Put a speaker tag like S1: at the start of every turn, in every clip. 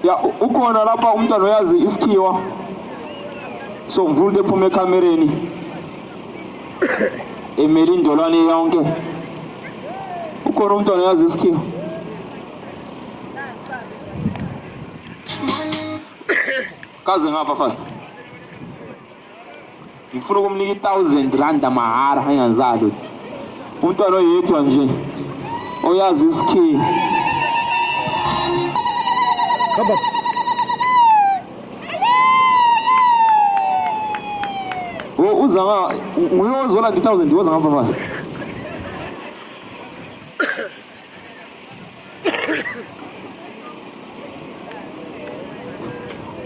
S1: Ya ukhona lapha umntwana uyazi isikhiwa. So ngivule ephuma ekamereni. Emeli indolwane yonke. Ukhona umntwana uyazi isikhiwa. Kaze ngapha fast. Ngifuna ukumnika 1000 rand mahara angazalo. Umntwana oyedwa nje oyazi isikhiwa. Kaba. Uza nga nguyo ozola 1000 waza ngapha fast.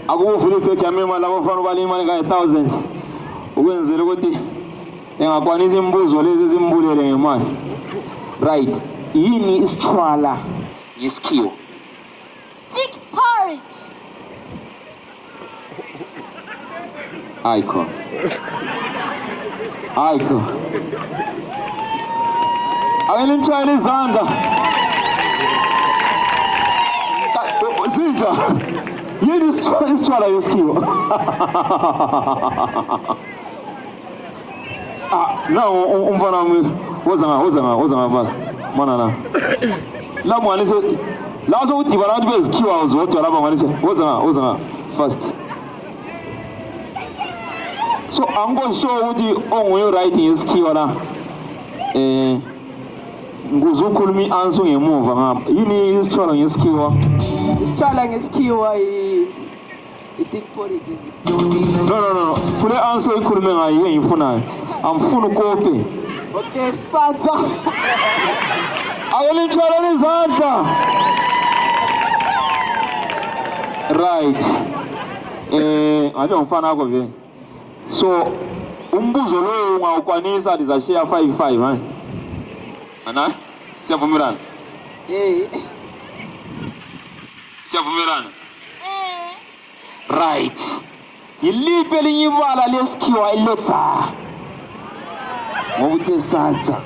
S1: Akuvula uthekhe yamema labo mfana ubala imali ka 1000 ukwenzela ukuthi engakwanisa imbuzo lezi ezimbulele ngemali. Right. Yini isithwala ngesikhiwo?
S2: Thick porridge.
S1: Aiko. Ayilimtshayela izandla. Zinja. Yini isithwala ngesikhiwo? No, umfana wami woza ngapha. Mana na. La mwanise la uzodibana abantu bezikhiwa uzodwa lapha mwanise woza fast. So angikosho ukuthi onguye right ngesikhiwa la. Nguzukhuluma ianswer ngemuva ngapha. Yini isithwala ngesikhiwa?
S3: Isithwala ngesikhiwa thick porridge.
S1: No. Fule answer ikhulume ngayo engiyifunayo. Angifuni ukope.
S3: Okay, Santa.
S1: Ayilimtshayela izandla. Right. Ngathi ngifana akho vele. So umbuzo lo ungawukwanisa lizashare 55 ha. Ana? Siyavumelana? Siyavumelana? Right. Yiliphi elinye ibala lesikhiwa elotsa? Ngokuthi satsa.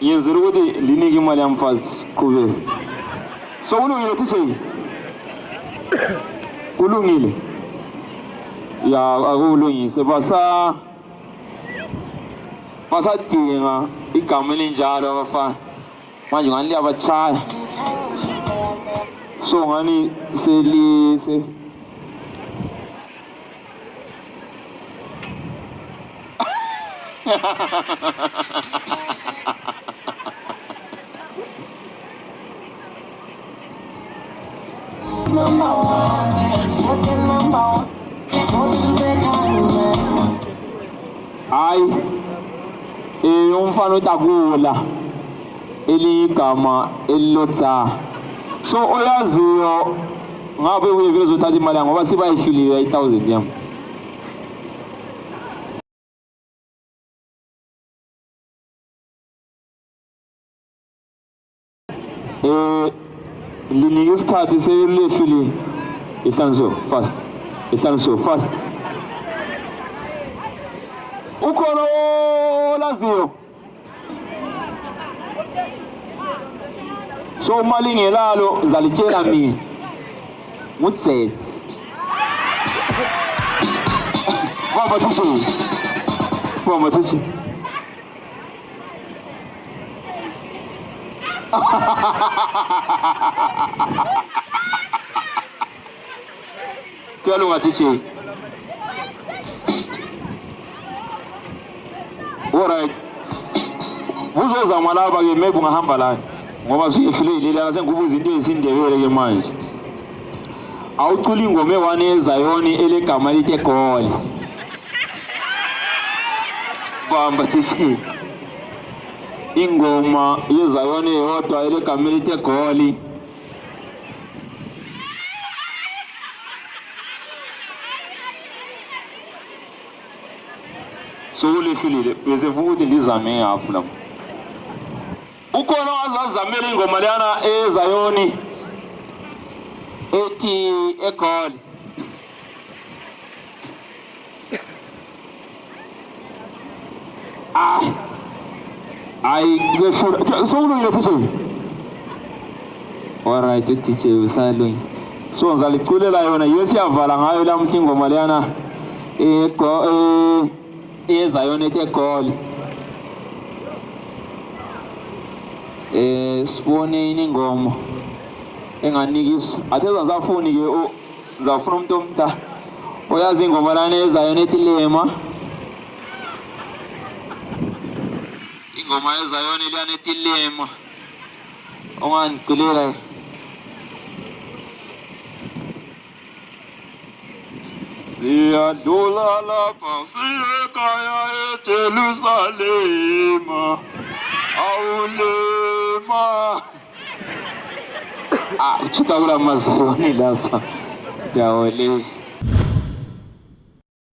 S1: Yenzela ukuthi linike imali yami fast qhubeka. So kulungile teacher? Kulungile. Ya akulungise basadinga igama elinjalo abafana. Manje ngani liyabachaya. So ngani selise umfana utakula eligama elilotsa. So oyaziyo ngabe uyevele uzothatha imali ngoba sibayifilile 1000 yami. Linike isikhathi selefili ihlanso fast. Ukhona olaziyo. So mali ngelalo ngizalitshela mina. Ngutse. Mama thishi. Kuyalunga thishi. Alright. Uzoza malaba ke maybe ungahamba la. Ngoba siyefile la sengubuza into ezindebele ke manje. Awucula ingoma ewane eZayoni elegama lithi Goli. Bamba thishi. Ingoma yeZayoni eyodwa elegama lithi Goli. So ulefilile bese futhi lizame ngafu lapho. Ukhona ozazamela ingoma leyana eZayoni ethi eGoli. hayi kuyefuna sowulungile teacher. Alright teacher usalungi. So ngaliculela yona yesiyavala ngayo lamhla ingoma leyana eZion etegoli. Sibone ingoma enganikisa atheza zafuni ke zafuna umuntu omta oyazi ingoma lana eZion etilema. Ingoma eZion lana etilema ongangiculela siyadlula lapha siyekhaya eJerusalema awulema uchitha kula maZion lapha yawole